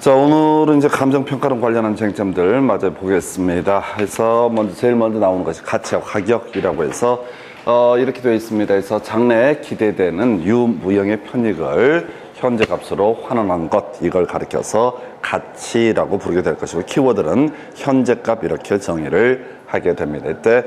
자, 오늘은 이제 감정평가랑 관련한 쟁점들 마저 보겠습니다. 그래서 제일 먼저 나오는 것이 가치와 가격이라고 해서, 이렇게 되어 있습니다. 그래서 장래에 기대되는 유무형의 편익을 현재 값으로 환원한 것, 이걸 가리켜서 가치라고 부르게 될 것이고, 키워드는 현재값 이렇게 정의를 하게 됩니다. 이때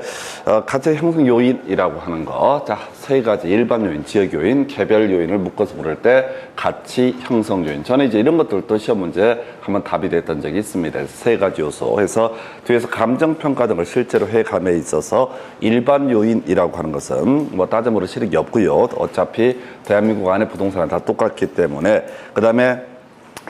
가치 형성 요인이라고 하는 거, 자, 세 가지 일반 요인, 지역 요인, 개별 요인을 묶어서 부를 때 가치 형성 요인. 전에 이제 이런 것들도 시험 문제 한번 답이 됐던 적이 있습니다. 세 가지 요소. 해서 뒤에서 감정 평가 등을 실제로 해감에 있어서 일반 요인이라고 하는 것은 뭐 따져물을 실익이 없고요. 어차피 대한민국 안에 부동산은 다 똑같기 때문에. 그다음에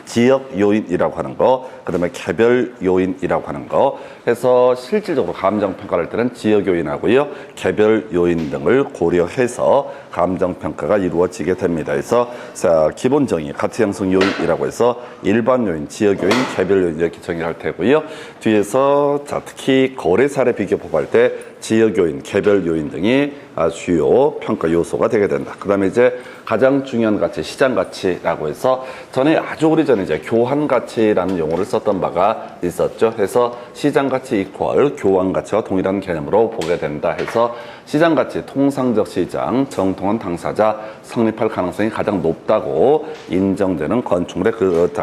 지역 요인이라고 하는 거, 그 다음에 개별 요인이라고 하는 거 해서 실질적으로 감정평가를 할 때는 지역 요인하고요, 개별 요인 등을 고려해서 감정평가가 이루어지게 됩니다. 그래서 자, 기본 정의, 가치 형성 요인이라고 해서 일반 요인, 지역 요인, 개별 요인 이렇게 정의할 테고요. 뒤에서 자, 특히 거래 사례 비교법 할 때 지역 요인, 개별 요인 등이 주요 평가 요소가 되게 된다. 그 다음에 이제 가장 중요한 가치, 시장 가치라고 해서 전에 아주 오래전에 이제 교환 가치라는 용어를 썼던 바가 있었죠. 해서 시장 가치 이퀄 교환 가치와 동일한 개념으로 보게 된다. 해서 시장 가치, 통상적 시장, 정통한 당사자 성립할 가능성이 가장 높다고 인정되는 건축물의 그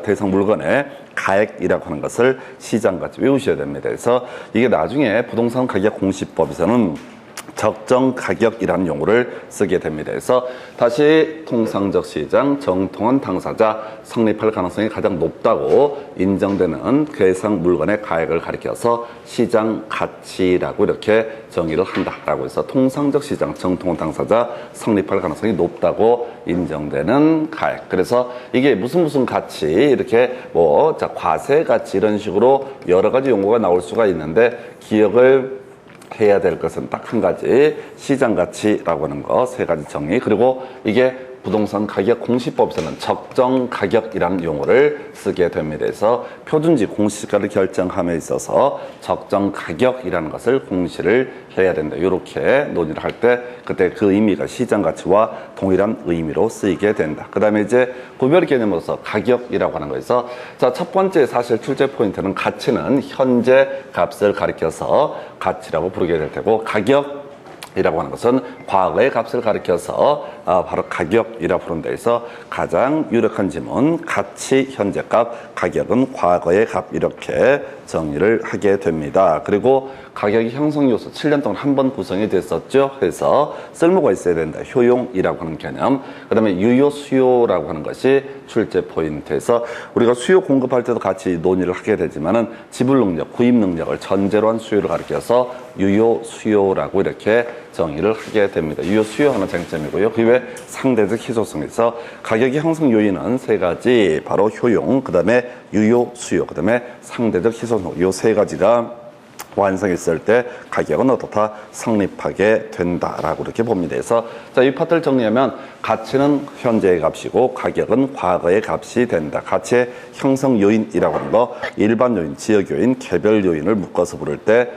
대상 물건의 가액이라고 하는 것을 시장 가치 외우셔야 됩니다. 그래서 이게 나중에 부동산 가격 공시법에서는 적정 가격이라는 용어를 쓰게 됩니다. 그래서 다시 통상적 시장, 정통한 당사자 성립할 가능성이 가장 높다고 인정되는 그 해상 물건의 가액을 가리켜서 시장 가치라고 이렇게 정의를 한다라고 해서 통상적 시장, 정통한 당사자 성립할 가능성이 높다고 인정되는 가액. 그래서 이게 무슨 가치 이렇게 뭐 자, 과세 가치 이런 식으로 여러 가지 용어가 나올 수가 있는데 기억을 해야 될 것은 딱 한 가지, 시장 가치라고 하는 거 세 가지 정의. 그리고 이게 부동산 가격 공시법에서는 적정 가격이라는 용어를 쓰게 됩니다. 그래서 표준지 공시가를 결정함에 있어서 적정 가격이라는 것을 공시를 해야 된다. 이렇게 논의를 할 때 그때 그 의미가 시장 가치와 동일한 의미로 쓰이게 된다. 그 다음에 이제 구별 개념으로서 가격이라고 하는 거에서 자, 첫 번째 사실 출제 포인트는 가치는 현재 값을 가리켜서 가치라고 부르게 될 테고, 가격이라고 하는 것은 과거의 값을 가리켜서 바로 가격이라 부른다 해서 가장 유력한 지문, 가치 현재값, 가격은 과거의 값 이렇게 정의를 하게 됩니다. 그리고 가격이 형성 요소 7년 동안 한 번 구성이 됐었죠. 그래서 쓸모가 있어야 된다. 효용이라고 하는 개념. 그 다음에 유효 수요라고 하는 것이 출제 포인트에서 우리가 수요 공급할 때도 같이 논의를 하게 되지만은 지불 능력, 구입 능력을 전제로 한 수요를 가리켜서 유효 수요라고 이렇게 정의를 하게 됩니다. 유효 수요 하나 쟁점이고요. 그 외에 상대적 희소성에서 가격의 형성 요인은 세 가지, 바로 효용, 그 다음에 유효 수요, 그 다음에 상대적 희소성, 이 세 가지가 완성했을 때 가격은 어떻다 성립하게 된다라고 이렇게 봅니다. 그래서 자, 이 파트를 정리하면 가치는 현재의 값이고 가격은 과거의 값이 된다. 가치의 형성 요인이라고 하는 거 일반 요인, 지역 요인, 개별 요인을 묶어서 부를 때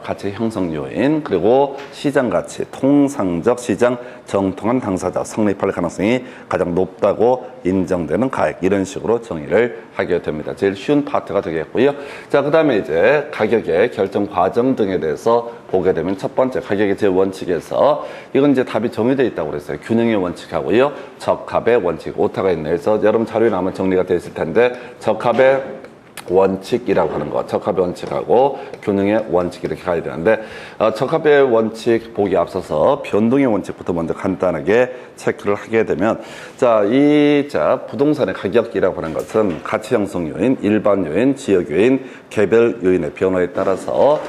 가치 형성 요인, 그리고 시장 가치, 통상적 시장, 정통한 당사자 성립할 가능성이 가장 높다고 인정되는 가액, 이런 식으로 정의를 하게 됩니다. 제일 쉬운 파트가 되겠고요. 자, 그 다음에 이제 가격의 결정 과정 등에 대해서 보게 되면 첫 번째 가격의 제 원칙에서 이건 이제 답이 정의되어 있다고 그랬어요. 균형의 원칙하고요, 적합의 원칙, 오타가 있네요. 그래서 여러분 자료에 나오면 정리가 되어 있을 텐데 적합의 원칙이라고 하는 거, 적합의 원칙하고 균형의 원칙 이렇게 가야 되는데 적합의 원칙 보기 앞서서 변동의 원칙부터 먼저 간단하게 체크를 하게 되면 자, 부동산의 가격이라고 하는 것은 가치 형성 요인, 일반 요인, 지역 요인, 개별 요인의 변화에 따라서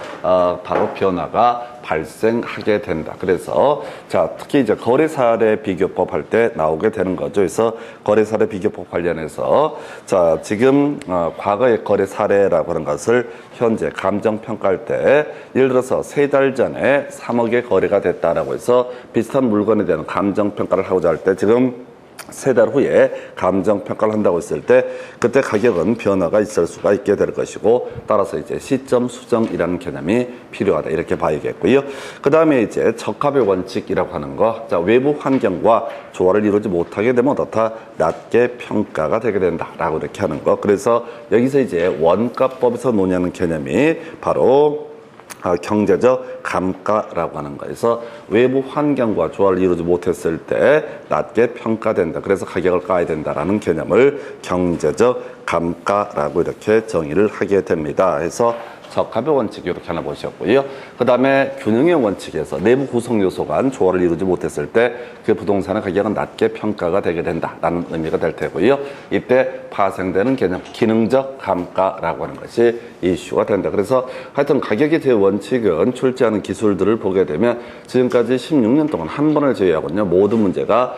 바로 변화가 발생하게 된다. 그래서 자, 특히 이제 거래 사례 비교법 할 때 나오게 되는 거죠. 그래서 거래 사례 비교법 관련해서 자, 지금 과거의 거래 사례라고 하는 것을 현재 감정 평가할 때 예를 들어서 3달 전에 3억의 거래가 됐다라고 해서 비슷한 물건에 대한 감정 평가를 하고자 할 때 지금 세 달 후에 감정평가를 한다고 했을 때 그때 가격은 변화가 있을 수가 있게 될 것이고 따라서 이제 시점 수정이라는 개념이 필요하다 이렇게 봐야겠고요. 그 다음에 이제 적합의 원칙이라고 하는 거, 자 외부 환경과 조화를 이루지 못하게 되면 어떻다 낮게 평가가 되게 된다라고 이렇게 하는 거. 그래서 여기서 이제 원가법에서 논의하는 개념이 바로 경제적 감가라고 하는 거에서 외부 환경과 조화를 이루지 못했을 때 낮게 평가된다. 그래서 가격을 까야 된다라는 개념을 경제적 감가라고 이렇게 정의를 하게 됩니다. 그래서 적합의 원칙 이렇게 하나 보셨고요. 그 다음에 균형의 원칙에서 내부 구성 요소 간 조화를 이루지 못했을 때 그 부동산의 가격은 낮게 평가가 되게 된다라는 의미가 될 테고요. 이때 파생되는 개념 기능적 감가라고 하는 것이 이슈가 된다. 그래서 하여튼 가격의 제원칙은 출제하는 기술들을 보게 되면 지금까지 16년 동안 한 번을 제외하고는 모든 문제가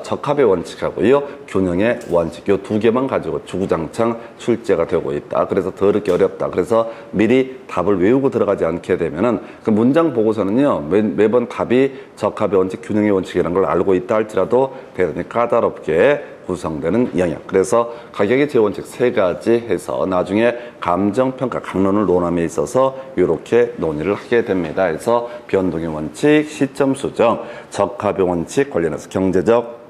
적합의 원칙하고요. 균형의 원칙 이 두 개만 가지고 주구장창 출제가 되고 있다. 그래서 더 어렵게 어렵다. 그래서 미리 답을 외우고 들어가지 않게 되면은 그 문장 보고서는요 매번 답이 적합의 원칙, 균형의 원칙이라는 걸 알고 있다 할지라도 대단히 까다롭게 구성되는 영역. 그래서 가격의 제원칙 세 가지 해서 나중에 감정평가 강론을 논함에 있어서 이렇게 논의를 하게 됩니다. 그래서 변동의 원칙, 시점 수정, 적합의 원칙 관련해서 경제적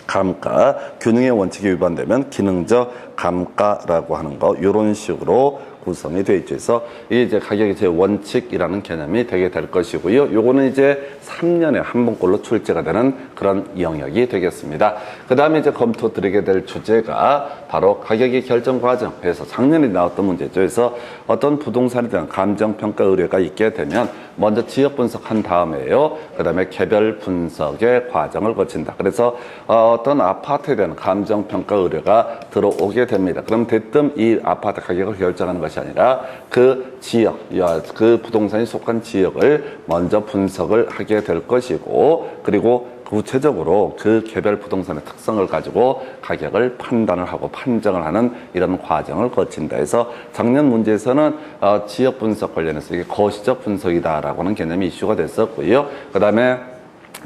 감가, 균형의 원칙이 위반되면 기능적 감가라고 하는 거 이런 식으로 구성이 되어 있죠. 그래서 이게 이제 가격의 제 원칙이라는 개념이 되게 될 것이고요. 요거는 이제 3년에 한 번꼴로 출제가 되는 그런 영역이 되겠습니다. 그 다음에 이제 검토 드리게 될 주제가 바로 가격의 결정 과정에서 작년에 나왔던 문제죠. 그래서 어떤 부동산에 대한 감정평가 의뢰가 있게 되면 먼저 지역 분석한 다음에요. 그 다음에 개별 분석의 과정을 거친다. 그래서 어떤 아파트에 대한 감정평가 의뢰가 들어오게 됩니다. 그럼 대뜸 이 아파트 가격을 결정하는 것이 아니라 그 지역, 그 부동산이 속한 지역을 먼저 분석을 하게 될 것이고 그리고 구체적으로 그 개별 부동산의 특성을 가지고 가격을 판단을 하고 판정을 하는 이런 과정을 거친다 해서 작년 문제에서는 지역 분석 관련해서 이게 거시적 분석이다라고 하는 개념이 이슈가 됐었고요. 그 다음에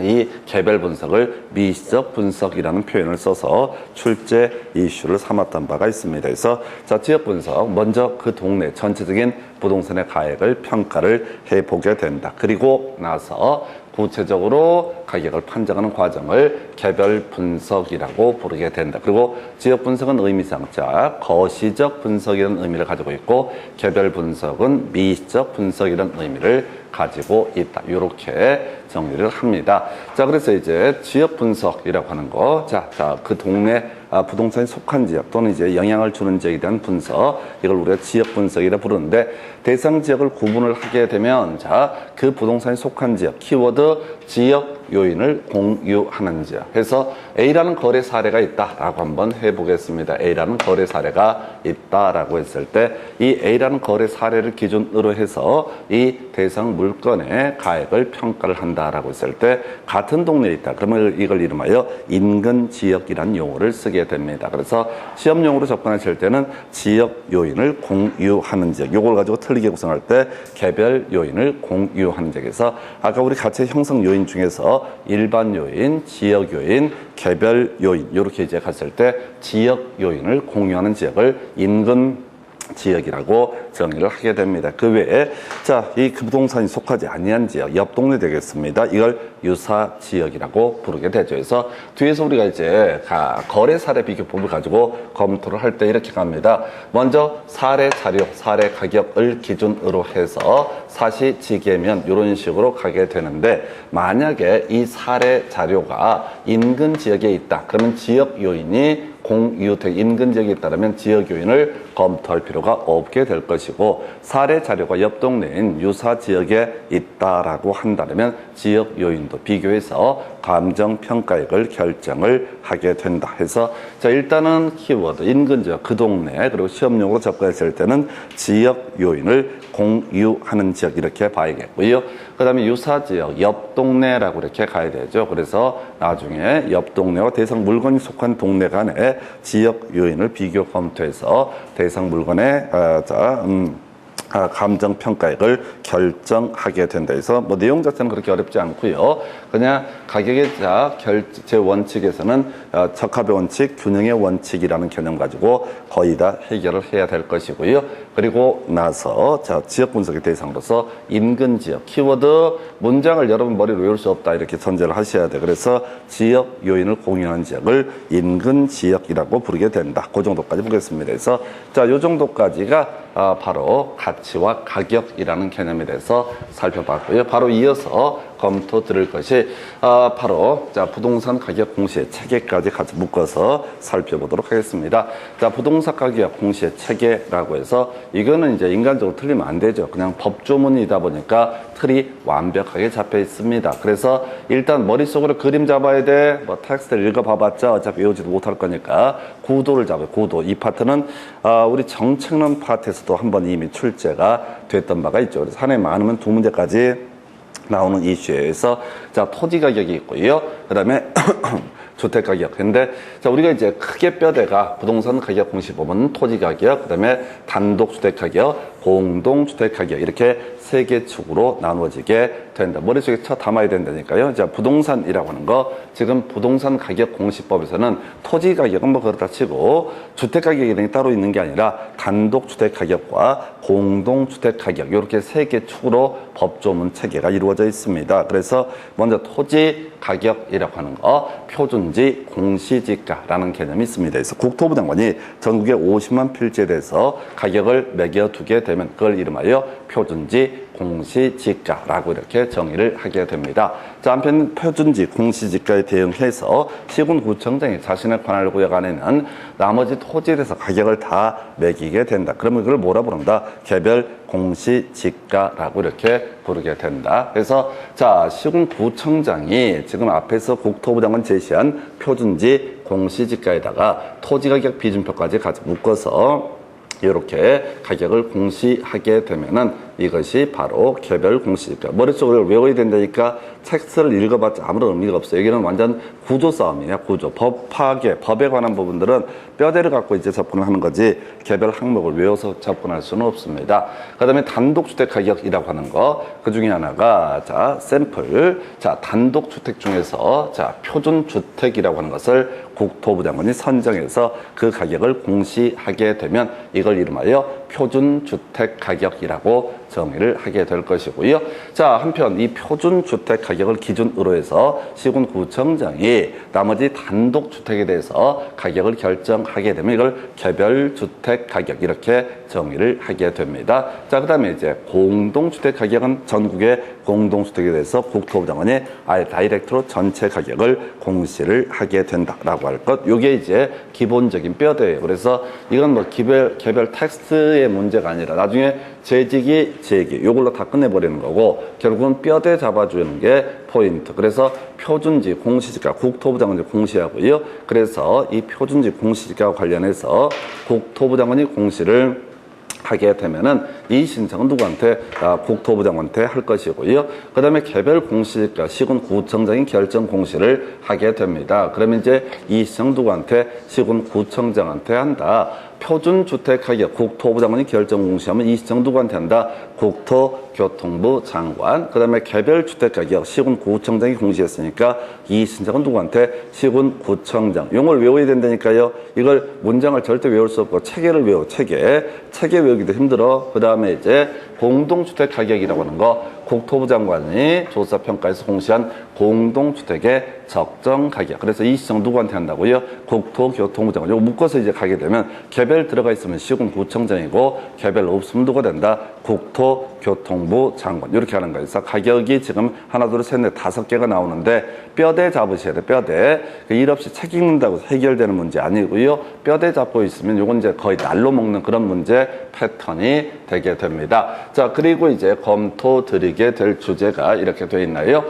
이 개별 분석을 미시적 분석이라는 표현을 써서 출제 이슈를 삼았던 바가 있습니다. 그래서 자, 지역 분석, 먼저 그 동네 전체적인 부동산의 가액을 평가를 해보게 된다. 그리고 나서 구체적으로 가격을 판정하는 과정을 개별 분석이라고 부르게 된다. 그리고 지역 분석은 의미상 자 거시적 분석이라는 의미를 가지고 있고 개별 분석은 미시적 분석이라는 의미를 가지고 있다. 이렇게 정리를 합니다. 자, 그래서 이제 지역 분석이라고 하는 거, 그 동네 부동산이 속한 지역 또는 이제 영향을 주는 지역에 대한 분석, 이걸 우리가 지역 분석이라 부르는데 대상 지역을 구분을 하게 되면 그 부동산이 속한 지역, 키워드 지역 요인을 공유하는 지역. 그래서 A라는 거래 사례가 있다라고 한번 해보겠습니다. A라는 거래 사례가 있다라고 했을 때 이 A라는 거래 사례를 기준으로 해서 이 대상 물건의 가액을 평가를 한다라고 했을 때 같은 동네에 있다. 그러면 이걸 이름하여 인근 지역이라는 용어를 쓰게 됩니다. 그래서 시험용으로 접근하실 때는 지역 요인을 공유하는 지역. 요걸 가지고 틀리게 구성할 때 개별 요인을 공유하는 지역에서 아까 우리 가치 형성 요인 중에서 일반 요인, 지역 요인, 개별 요인 이렇게 이제 갔을 때 지역 요인을 공유하는 지역을 인근 지역이라고 정의를 하게 됩니다. 그 외에 이 부동산이 속하지 아니한 지역, 옆 동네 되겠습니다. 이걸 유사 지역이라고 부르게 되죠. 그래서 뒤에서 우리가 이제 거래 사례 비교법을 가지고 검토를 할 때 이렇게 갑니다. 먼저 사례 자료, 사례 가격을 기준으로 해서 사시지계면 이런 식으로 가게 되는데 만약에 이 사례 자료가 인근 지역에 있다. 그러면 지역 요인이 공유된 인근 지역에 있다면 지역 요인을 검토할 필요가 없게 될 것이고 사례 자료가 옆 동네인 유사 지역에 있다라고 한다면 지역 요인도 비교해서 감정 평가액을 결정을 하게 된다 해서 일단은 키워드 인근 지역 그 동네 그리고 시험용으로 접근했을 때는 지역 요인을 공유하는 지역 이렇게 봐야겠고요. 그 다음에 유사 지역 옆 동네라고 이렇게 가야 되죠. 그래서 나중에 옆 동네와 대상 물건이 속한 동네 간의 지역 요인을 비교 검토해서 대상 물건의 감정평가액을 결정하게 된다 해서 뭐 내용 자체는 그렇게 어렵지 않고요. 그냥 가격의 제 원칙에서는 적합의 원칙, 균형의 원칙이라는 개념 가지고 거의 다 해결을 해야 될 것이고요. 그리고 나서 지역 분석의 대상으로서 인근 지역, 키워드 문장을 여러분 머리로 외울 수 없다 이렇게 전제를 하셔야 돼. 그래서 지역 요인을 공유하는 지역을 인근 지역이라고 부르게 된다. 그 정도까지 보겠습니다. 그래서 요 정도까지가 바로 가치와 가격이라는 개념에 대해서 살펴봤고요. 바로 이어서 검토 드릴 것이 바로 부동산 가격 공시의 체계까지 같이 묶어서 살펴보도록 하겠습니다. 부동산 가격 공시의 체계라고 해서 이거는 이제 인간적으로 틀리면 안 되죠. 그냥 법조문이다 보니까 틀이 완벽하게 잡혀 있습니다. 그래서 일단 머릿속으로 그림 잡아야 돼. 뭐 텍스트를 읽어봐봤자 어차피 외우지도 못할 거니까 구도를 잡아요. 구도. 이 파트는 우리 정책론 파트에서도 한번 이미 출제가 됐던 바가 있죠. 그래서 한 해 많으면 2문제까지 나오는 이슈에서 토지 가격이 있고요. 그 다음에 주택 가격. 근데 우리가 이제 크게 뼈대가 부동산 가격 공시 보면 토지 가격, 그 다음에 단독 주택 가격, 공동 주택 가격 이렇게 세 개 축으로 나누어지게 된다. 머릿속에 쳐 담아야 된다니까요. 부동산이라고 하는 거 지금 부동산 가격 공시법에서는 토지 가격은 뭐 그렇다 치고 주택 가격이 따로 있는 게 아니라 단독 주택 가격과 공동 주택 가격 이렇게 세 개 축으로 법조문 체계가 이루어져 있습니다. 그래서 먼저 토지 가격이라고 하는 거 표준지 공시지가라는 개념이 있습니다. 그래서 국토부 장관이 전국에 50만 필지에 대해서 가격을 매겨두게 되면 그걸 이름하여 표준지 공시지가라고 이렇게 정의를 하게 됩니다. 한편 표준지 공시지가에 대응해서 시군구청장이 자신의 관할 구역 안에는 나머지 토지에 대해서 가격을 다 매기게 된다. 그러면 그걸 뭐라 부른다? 개별 공시지가라고 이렇게 부르게 된다. 그래서 시군구청장이 지금 앞에서 국토부 장관 제시한 표준지 공시지가에다가 토지가격 비준표까지 같이 묶어서 이렇게 가격을 공시하게 되면은 이것이 바로 개별 공시지가. 머릿속으로 외워야 된다니까 텍스트를 읽어봤자 아무런 의미가 없어요. 여기는 완전 구조 싸움이에요. 구조. 법 파괴, 법에 관한 부분들은 뼈대를 갖고 이제 접근을 하는 거지 개별 항목을 외워서 접근할 수는 없습니다. 그 다음에 단독주택 가격이라고 하는 거, 그 중에 하나가 샘플. 단독주택 중에서 표준주택이라고 하는 것을 국토부 장관이 선정해서 그 가격을 공시하게 되면 이걸 이름하여 표준주택 가격이라고 정의를 하게 될 것이고요. 한편 이 표준주택 가격을 기준으로 해서 시군구청장이 나머지 단독주택에 대해서 가격을 결정하게 되면 이걸 개별주택 가격 이렇게 정의를 하게 됩니다. 그 다음에 이제 공동주택 가격은 전국의 공동주택에 대해서 국토부 장관이 아예 다이렉트로 전체 가격을 공시를 하게 된다라고 할 것. 이게 이제 기본적인 뼈대예요. 그래서 이건 뭐 개별 텍스트의 문제가 아니라 나중에 재직이 재기 이걸로 다 끝내버리는 거고 결국은 뼈대 잡아주는 게 포인트. 그래서 표준지 공시지가 국토부 장관이 공시하고요. 그래서 이 표준지 공시지가와 관련해서 국토부 장관이 공시를 하게 되면은 이 신청은 누구한테? 국토부 장관한테 할 것이고요. 그 다음에 개별 공시지가 시군구청장이 결정 공시를 하게 됩니다. 그러면 이제 이 신청 누구한테? 시군구청장한테 한다. 표준주택 가격 국토부 장관이 결정 공시하면 이 신청 누구한테 한다? 국토교통부 장관. 그 다음에 개별주택 가격 시군구청장이 공시했으니까 이 신청은 누구한테? 시군구청장. 용어를 외워야 된다니까요. 이걸 문장을 절대 외울 수 없고 체계를 외워. 체계 외우기도 힘들어. 그 다음에 이제 공동주택 가격이라고 하는 거 국토부 장관이 조사평가에서 공시한 공동주택의 적정 가격. 그래서 이 신청 누구한테 한다고요? 국토교통부 장관. 이거 묶어서 이제 가게 되면 개별 들어가 있으면 시군구청장이고 개별 없으면 누가 된다? 국토교통부 장관. 이렇게 하는 거예요. 그래서 가격이 지금 하나, 둘, 셋, 넷, 5개가 나오는데 뼈대 잡으셔야 돼. 뼈대. 일 없이 책 읽는다고 해결되는 문제 아니고요. 뼈대 잡고 있으면 이건 이제 거의 날로 먹는 그런 문제 패턴이 되게 됩니다. 그리고 이제 검토 드리게 될 주제가 이렇게 되어 있나요?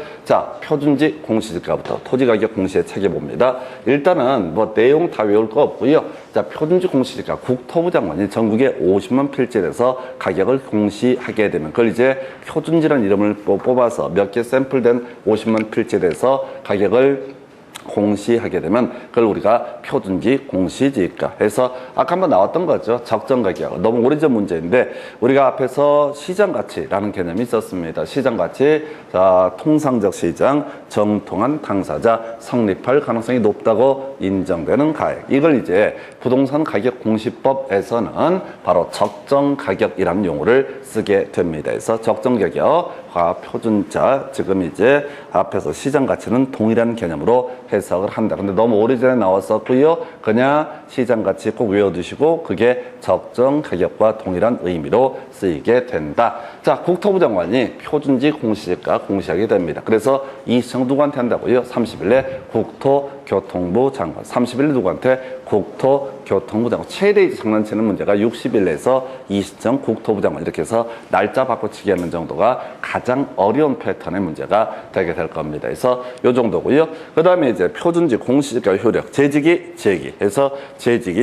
표준지 공시지가부터 토지가격 공시의 체계 봅니다. 일단은 뭐 내용 다 외울 거 없고요. 표준지 공시지가 국토부 장관이 전국에 50만 필지에 대해서 가격을 공시하게 되면 그걸 이제 표준지라는 이름을 뽑아서 몇 개 샘플된 50만 필지에 대해서 가격을 공시하게 되면 그걸 우리가 표준지 공시지가 해서 아까 한번 나왔던 거죠. 적정가격. 너무 오래전 문제인데 우리가 앞에서 시장가치라는 개념이 있었습니다. 시장가치, 자, 통상적 시장, 정통한 당사자, 성립할 가능성이 높다고 인정되는 가액. 이걸 이제 부동산 가격 공시법에서는 바로 적정가격이라는 용어를 쓰게 됩니다. 그래서 적정가격과 표준자, 지금 이제 앞에서 시장가치는 동일한 개념으로 해석을 한다. 근데 너무 오래전에 나왔었고요. 그냥 시장가치 꼭 외워두시고 그게 적정가격과 동일한 의미로 쓰이게 된다. 자, 국토부 장관이 표준지 공시지가 공시하게 됩니다. 그래서 이 시청 누구한테 한다고요? 30일에 국토교통부 장관. 30일에 누구한테? 국토교통부 장관. 최대 장난치는 문제가 60일 내에서 이 시청 국토부 장관 이렇게 해서 날짜 바꿔치기 하는 정도가 가장 어려운 패턴의 문제가 되게 될 겁니다. 그래서 요 정도고요. 그 다음에 이제 표준지 공시지가 효력, 재직이, 재기 해서 재직이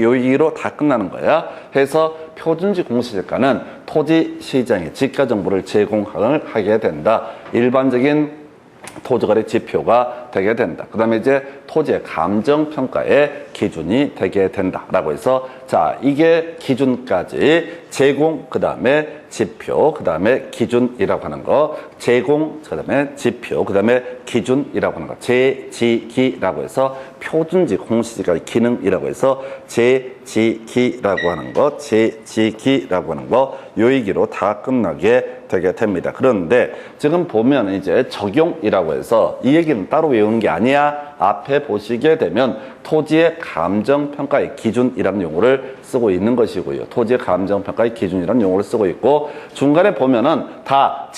여기로 다 끝나는 거야. 해서 표준지 공시지가는 토지 시장의 지가 정보를 제공을 하게 된다. 일반적인 토지거래 지표가 되게 된다. 그 다음에 이제 토지의 감정평가의 기준이 되게 된다라고 해서 자, 이게 기준까지 제공, 그 다음에 지표, 그 다음에 기준이라고 하는 거, 제공, 그 다음에 지표, 그 다음에 기준이라고 하는 거, 제지기라고 해서 표준지 공시지가 기능이라고 해서 제지기라고 하는 거, 제지기라고 하는 거, 요 얘기로 다 끝나게 되게 됩니다. 그런데 지금 보면 이제 적용이라고 해서 이 얘기는 따로 외우는 게 아니야. 앞에 보시게 되면 토지의 감정평가의 기준이라는 용어를 쓰고 있는 것이고요. 토지의 감정평가의 기준이라는 용어를 쓰고 있고 중간에 보면은 다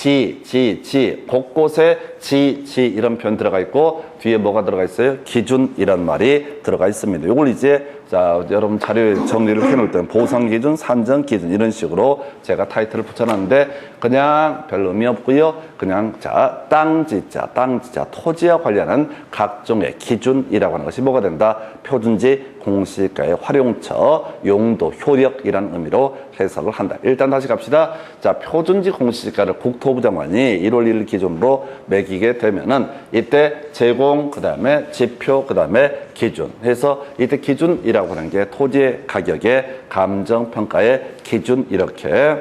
곳곳에 지 이런 표현 들어가 있고 뒤에 뭐가 들어가 있어요? 기준이란 말이 들어가 있습니다. 이걸 이제 자, 여러분 자료 정리를 해놓을 때는 보상기준, 산정기준 이런 식으로 제가 타이틀을 붙여놨는데 그냥 별 의미 없고요. 그냥 자, 땅지자, 토지와 관련한 각종의 기준이라고 하는 것이 뭐가 된다? 표준지 공시지가의 활용처, 용도, 효력이라는 의미로 해석을 한다. 일단 다시 갑시다. 자, 표준지 공시지가를 국토부 장관이 1월 1일 기준으로 매기게 되면은 이때 제공, 그 다음에 지표, 그 다음에 기준 해서 이때 기준이라고 하는 게 토지의 가격의 감정평가의 기준 이렇게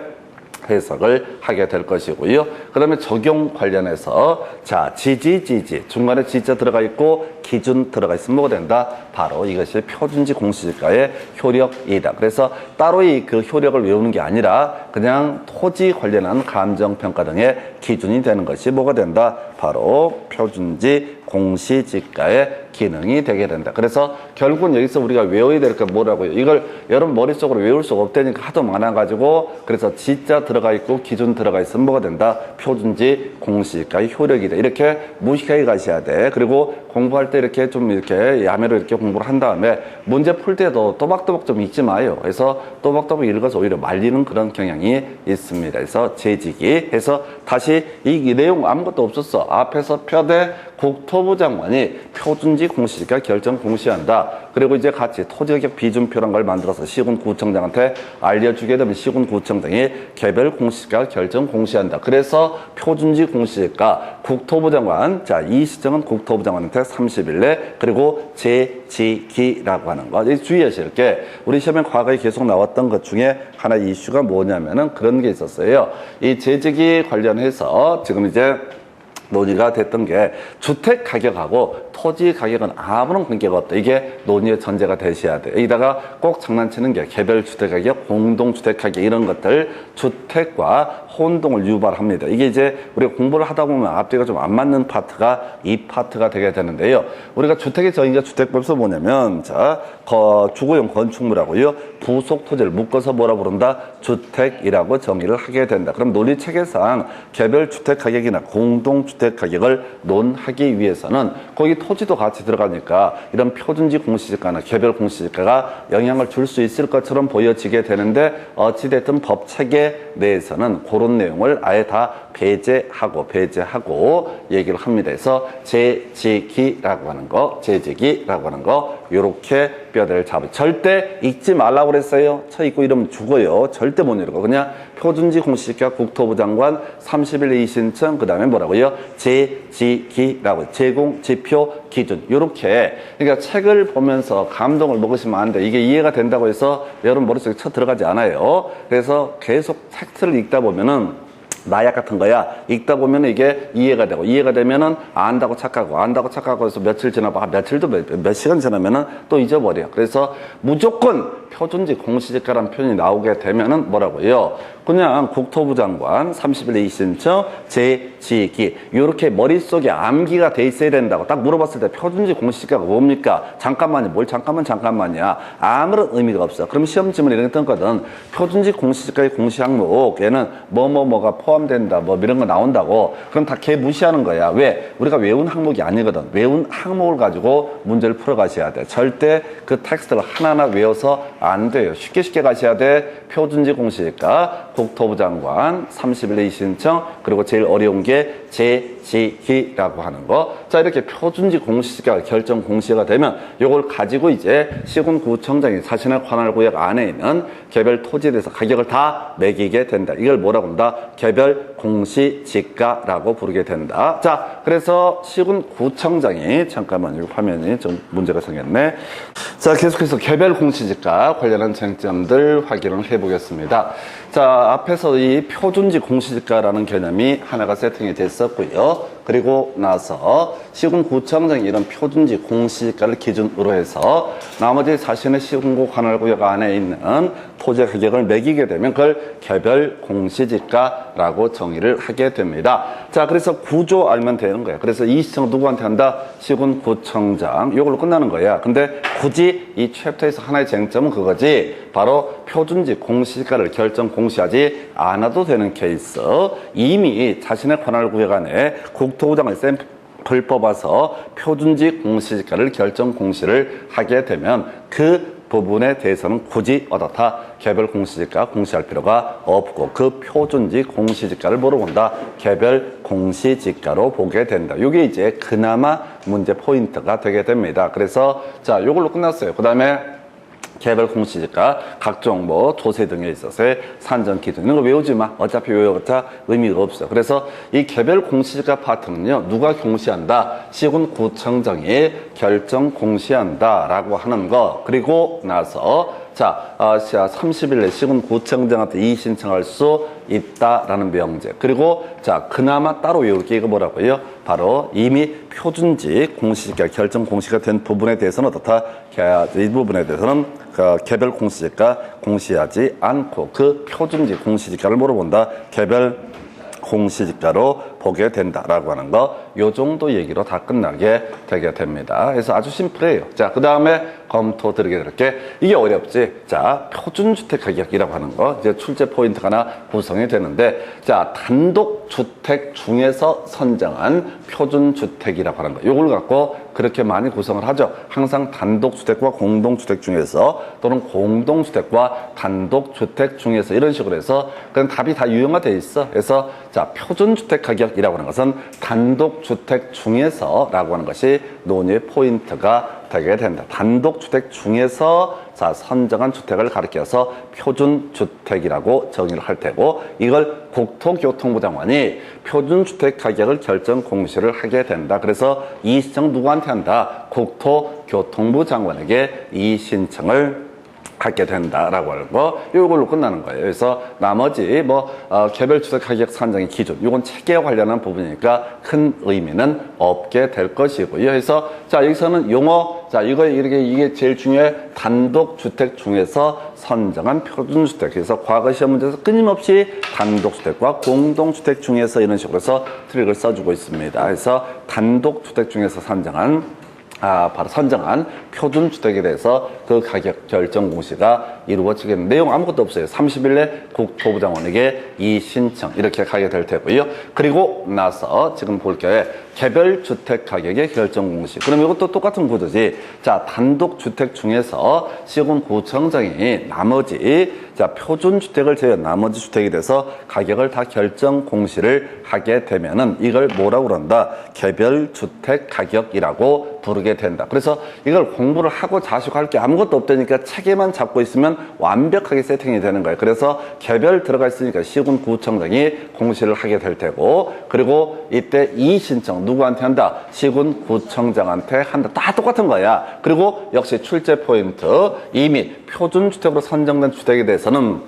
해석을 하게 될 것이고요. 그 다음에 적용 관련해서 자, 지지 중간에 지자 들어가 있고 기준 들어가 있으면 뭐가 된다? 바로 이것이 표준지 공시지가의 효력이다. 그래서 따로 이 그 효력을 외우는 게 아니라 그냥 토지 관련한 감정평가 등의 기준이 되는 것이 뭐가 된다? 바로 표준지 공시지가의 기능이 되게 된다. 그래서 결국은 여기서 우리가 외워야 될 게 뭐라고요? 이걸 여러분 머릿속으로 외울 수가 없다니까 하도 많아가지고 그래서 지자 들어가 있고 기준 들어가 있으면 뭐가 된다? 표준지 공시지가의 효력이다. 이렇게 무식하게 가셔야 돼. 그리고 공부할 때 이렇게 좀 이렇게 야매로 이렇게 공부를 한 다음에 문제 풀 때도 또박또박 좀 읽지 마요. 그래서 또박또박 읽어서 오히려 말리는 그런 경향이 있습니다. 그래서 재직이 해서 다시 이 내용 아무것도 없었어. 앞에서 펴대 국토부 장관이 표준지 공시지가 결정 공시한다. 그리고 이제 같이 토지가격 비준표란 걸 만들어서 시군구청장한테 알려주게 되면 시군구청장이 개별 공시지가 결정 공시한다. 그래서 표준지 공시지가 국토부 장관, 자, 이 시정은 국토부 장관한테 30일 내 그리고 제지기라고 하는 거. 주의하실 게 우리 시험에 과거에 계속 나왔던 것 중에 하나 이슈가 뭐냐면은 그런 게 있었어요. 이 제지기 관련해서 지금 이제 논의가 됐던 게 주택 가격하고 토지 가격은 아무런 관계가 없다. 이게 논의의 전제가 되셔야 돼요. 여기다가 꼭 장난치는 게 개별 주택 가격, 공동 주택 가격 이런 것들 주택과 혼동을 유발합니다. 이게 이제 우리가 공부를 하다 보면 앞뒤가 좀 안 맞는 파트가 이 파트가 되게 되는데요. 우리가 주택의 정의가 주택법에서 뭐냐면 자, 주거용 건축물하고요. 부속 토지를 묶어서 뭐라 부른다? 주택이라고 정의를 하게 된다. 그럼 논리체계상 개별 주택 가격이나 공동 주택 가격을 논하기 위해서는 거기 토지도 같이 들어가니까 이런 표준지 공시지가나 개별 공시지가가 영향을 줄 수 있을 것처럼 보여지게 되는데 어찌됐든 법 체계 내에서는 그런 내용을 아예 다 배제하고 얘기를 합니다. 그래서 재지기라고 하는 거, 이렇게 뼈대를 잡아. 절대 읽지 말라고 그랬어요. 쳐 읽고 이러면 죽어요. 절대 못 읽어. 그냥 표준지 공시지가 국토부 장관 30일 이의신청 그 다음에 뭐라고요? 제지기라고 제공, 지표, 기준 요렇게. 그러니까 책을 보면서 감동을 먹으시면 안 돼. 이게 이해가 된다고 해서 여러분 머릿속에 쳐 들어가지 않아요. 그래서 계속 텍스트를 읽다 보면은 마약 같은 거야. 읽다 보면 이게 이해가 되고, 이해가 되면은 안다고 착각하고, 안다고 착각하고 해서 며칠 지나봐. 며칠도 몇 시간 지나면은 또 잊어버려. 그래서 무조건 표준지 공시지가라는 표현이 나오게 되면은 뭐라고요? 그냥 국토부 장관 30일 이의신청 제지기 요렇게 머릿속에 암기가 돼 있어야 된다고 딱 물어봤을 때 표준지 공시지가가 뭡니까? 잠깐만요. 뭘 잠깐만이야. 아무런 의미가 없어. 그럼 시험 지문 이런 게 떴거든. 표준지 공시지가의 공시 항목 얘는 뭐가 포함된다 뭐 이런 거 나온다고. 그럼 다 걔 무시하는 거야. 왜? 우리가 외운 항목이 아니거든. 외운 항목을 가지고 문제를 풀어가셔야 돼. 절대 그 텍스트를 하나하나 외워서 안 돼요. 쉽게 가셔야 돼. 표준지 공시지가 국토부 장관 30일 이의신청 그리고 제일 어려운 게 제지기라고 하는 거. 자, 이렇게 표준지 공시지가 결정 공시가 되면 이걸 가지고 이제 시군구청장이 자신의 관할구역 안에 있는 개별 토지에 대해서 가격을 다 매기게 된다. 이걸 뭐라고 한다? 개별 공시지가라고 부르게 된다. 자, 그래서 시군구청장이 잠깐만 이 화면이 좀 문제가 생겼네. 자, 계속해서 개별 공시지가 관련한 쟁점들 확인을 해보겠습니다. 자, 앞에서 이 표준지 공시지가라는 개념이 하나가 세팅이 됐었고요. 그리고 나서 시군구청장이 이런 표준지 공시지가를 기준으로 해서 나머지 자신의 시군구 관할구역 안에 있는 토지 가격을 매기게 되면 그걸 개별 공시지가라고 정의를 하게 됩니다. 자, 그래서 구조 알면 되는 거예요. 그래서 이 시청 누구한테 한다? 시군구청장. 이걸로 끝나는 거야. 근데 굳이 이 챕터에서 하나의 쟁점은 그거지. 바로 표준지 공시지가를 결정 공시하지 않아도 되는 케이스. 이미 자신의 관할구역 안에 국토부 장관이 샘플 뽑아서 표준지 공시지가를 결정 공시를 하게 되면 그 부분에 대해서는 굳이 어떻다? 개별 공시지가 공시할 필요가 없고 그 표준지 공시지가를 뭐로 본다? 개별 공시지가로 보게 된다. 이게 이제 그나마 문제 포인트가 되게 됩니다. 그래서 자, 이걸로 끝났어요. 그 다음에 개별 공시지가 각종 뭐 조세 등에 있어서의 산정 기준 이런 거 외우지 마. 어차피 외워봤자 의미가 없어. 그래서 이 개별 공시지가 파트는요, 누가 공시한다? 시군구청장이 결정 공시한다라고 하는 거. 그리고 나서 자, 30일에 시군구청장한테 이의 신청할 수 있다라는 명제. 그리고 자, 그나마 따로 외울 게 이거 뭐라고요? 바로 이미 표준지 공시지가 결정 공시가 된 부분에 대해서는 어떻다? 이 부분에 대해서는 개별 공시지가 공시하지 않고 그 표준지 공시지가를 뭐로 본다? 개별 공시지가로 보게 된다라고 하는 거. 요 정도 얘기로 다 끝나게 되게 됩니다. 그래서 아주 심플해요. 자, 그 다음에 검토 드리게 될게 이게 어렵지. 자, 표준주택 가격이라고 하는 거 이제 출제 포인트가 하나 구성이 되는데, 자, 단독주택 중에서 선정한 표준주택이라고 하는 거. 요걸 갖고 그렇게 많이 구성을 하죠. 항상 단독주택과 공동주택 중에서 또는 공동주택과 단독주택 중에서 이런 식으로 해서 그런 답이 다 유형화되어 있어. 그래서 자, 표준주택 가격이라고 하는 것은 단독주택 중에서 라고 하는 것이 논의의 포인트가 되게 된다. 단독주택 중에서 자, 선정한 주택을 가리켜서 표준주택이라고 정의를 할 테고, 이걸 국토교통부 장관이 표준주택 가격을 결정 공시를 하게 된다. 그래서 이 신청 누구한테 한다? 국토교통부 장관에게 이 신청을 갖게 된다라고 하는 거, 이걸로 끝나는 거예요. 그래서 나머지 개별주택 가격 산정의 기준, 이건 체계에 관련한 부분이니까 큰 의미는 없게 될 것이고요. 그래서 자, 여기서는 용어, 자, 이게 제일 중요해. 단독주택 중에서 선정한 표준주택. 그래서 과거 시험 문제에서 끊임없이 단독주택과 공동주택 중에서 이런 식으로 해서 트릭을 써주고 있습니다. 그래서 단독주택 중에서 선정한 바로 선정한 표준주택에 대해서 그 가격 결정 공시가 이루어지겠는 내용 아무것도 없어요. 30일에 국토부 장관에게 이 신청 이렇게 가게 될 테고요. 그리고 나서 지금 볼 게 개별 주택 가격의 결정 공시. 그럼 이것도 똑같은 구조지. 자, 단독 주택 중에서 시군구청장이 나머지 표준 주택을 제외한 나머지 주택에 대해서 가격을 다 결정 공시를 하게 되면은 이걸 뭐라고 그런다? 개별 주택 가격이라고 부르게 된다. 그래서 이걸 공부를 하고 자식할 게 아무것도 없다니까 체계만 잡고 있으면 완벽하게 세팅이 되는 거예요. 그래서 개별 들어가 있으니까 시군구청장이 공시를 하게 될 테고, 그리고 이때 이의 신청 누구한테 한다? 시군구청장한테 한다. 다 똑같은 거야. 그리고 역시 출제 포인트, 이미 표준주택으로 선정된 주택에 대해서는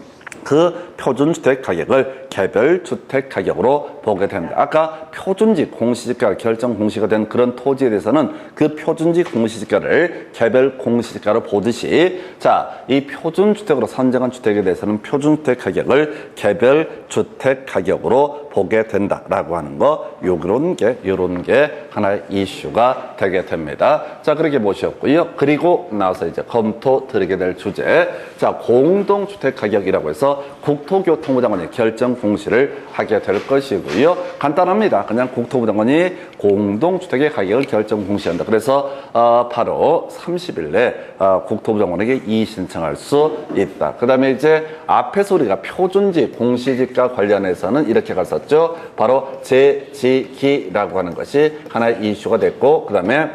그 표준주택 가격을 개별주택 가격으로 보게 됩니다. 아까 표준지 공시지가 결정 공시가 된 그런 토지에 대해서는 그 표준지 공시지가를 개별 공시지가로 보듯이, 자, 이 표준주택으로 선정한 주택에 대해서는 표준주택 가격을 개별주택 가격으로 보게 된다라고 하는 거, 요런 게 하나의 이슈가 되게 됩니다. 자, 그렇게 보셨고요. 그리고 나서 이제 검토 드리게 될 주제, 자, 공동주택 가격이라고 해서 국토교통부 장관이 결정 공시를 하게 될 것이고요. 간단합니다. 그냥 국토부 장관이 공동주택의 가격을 결정 공시한다. 그래서 바로 30일 내 국토부 장관에게 이의 신청할 수 있다. 그 다음에 이제 앞에서 우리가 표준지 공시지가 관련해서는 이렇게 갔었죠. 바로 제지기라고 하는 것이 하나의 이슈가 됐고, 그 다음에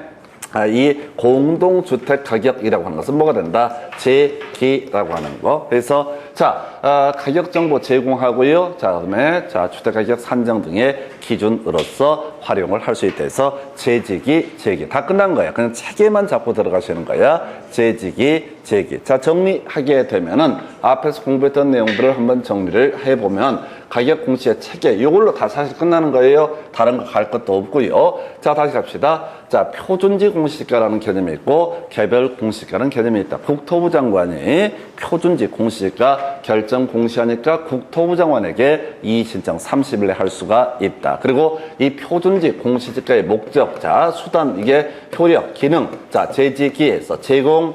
이 공동주택 가격이라고 하는 것은 뭐가 된다? 제기라고 하는 거. 그래서 자, 가격 정보 제공하고요. 자, 그다음에 자, 주택 가격 산정 등의 기준으로서 활용을 할 수 있다 해서 제지기, 제기 다 끝난 거야. 그냥 체계만 잡고 들어가시는 거야. 제지기, 제기. 자, 정리하게 되면은 앞에서 공부했던 내용들을 한번 정리를 해보면 가격 공시의 체계, 이걸로 다 사실 끝나는 거예요. 다른 거 갈 것도 없고요. 자, 다시 갑시다. 자, 표준지 공시지가라는 개념이 있고 개별 공시지가라는 개념이 있다. 국토부 장관이 표준지 공시지가 결정 공시하니까 국토부 장관에게 이의 신청 30일에 할 수가 있다. 그리고 이 표준지 공시지가의 목적, 자, 수단, 이게 효력, 기능, 자, 제지기에서 제공,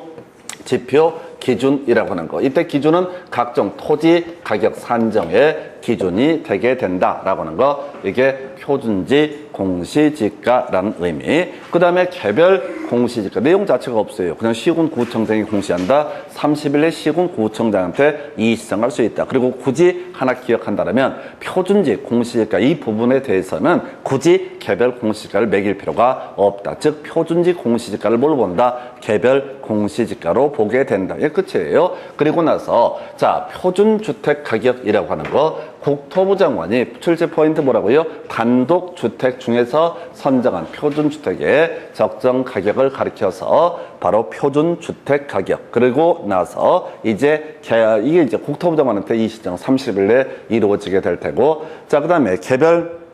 지표, 기준이라고 하는 거. 이때 기준은 각종 토지 가격 산정의 기준이 되게 된다라고 하는 거. 이게 표준지 공시지가라는 의미. 그 다음에 개별 공시지가. 내용 자체가 없어요. 그냥 시군구청장이 공시한다. 30일에 시군구청장한테 이의 신청할 수 있다. 그리고 굳이 하나 기억한다면 표준지 공시지가 이 부분에 대해서는 굳이 개별 공시지가를 매길 필요가 없다. 즉 표준지 공시지가를 뭘 본다? 개별 공시지가로 보게 된다. 이게 끝이에요. 그리고 나서 자, 표준주택 가격이라고 하는 거, 국토부 장관이 출제 포인트 뭐라고요? 단독 주택 중에서 선정한 표준주택의 적정 가격을 가리켜서 바로 표준주택 가격. 그리고 나서 이제 이게 이제 국토부 장관한테 이 시정 30일 내에 이루어지게 될 테고, 자, 그 다음에 개별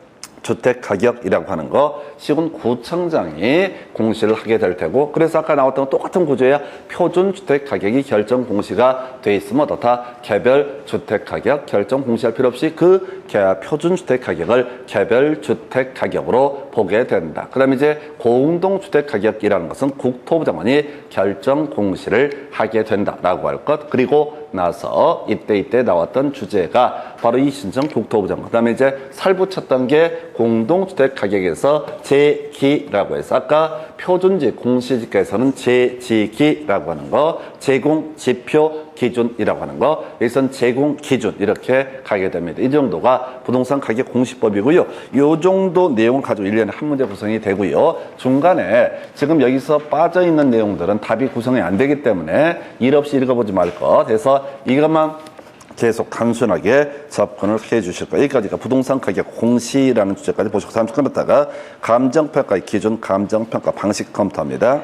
주택 가격이라고 하는 거 시군구청장이 공시를 하게 될 테고, 그래서 아까 나왔던 똑같은 구조야. 표준 주택 가격이 결정 공시가 돼 있으면 어떻다? 개별 주택 가격 결정 공시할 필요 없이 그 표준 주택 가격을 개별 주택 가격으로 보게 된다. 그다음에 이제 공동 주택 가격이라는 것은 국토부 장관이 결정 공시를 하게 된다라고 할 것. 그리고 나서 이때 나왔던 주제가 바로 이 신청 국토부 장관. 그다음에 이제 살붙였던 게 공동주택 가격에서 제기라고 해서 아까 표준지 공시지가에서는 제지기라고 하는 거, 제공 지표 기준이라고 하는 거, 여기서는 제공 기준 이렇게 가게 됩니다. 이 정도가 부동산 가격 공시법이고요. 이 정도 내용을 가지고 1년에 한 문제 구성이 되고요. 중간에 지금 여기서 빠져있는 내용들은 답이 구성이 안 되기 때문에 일 없이 읽어보지 말 것. 그래서 이것만 계속 단순하게 접근을 해 주실 거예요. 여기까지가 부동산 가격 공시라는 주제까지 보시고 다음 주 끝났다가 감정평가의 기준, 감정평가 방식 검토합니다.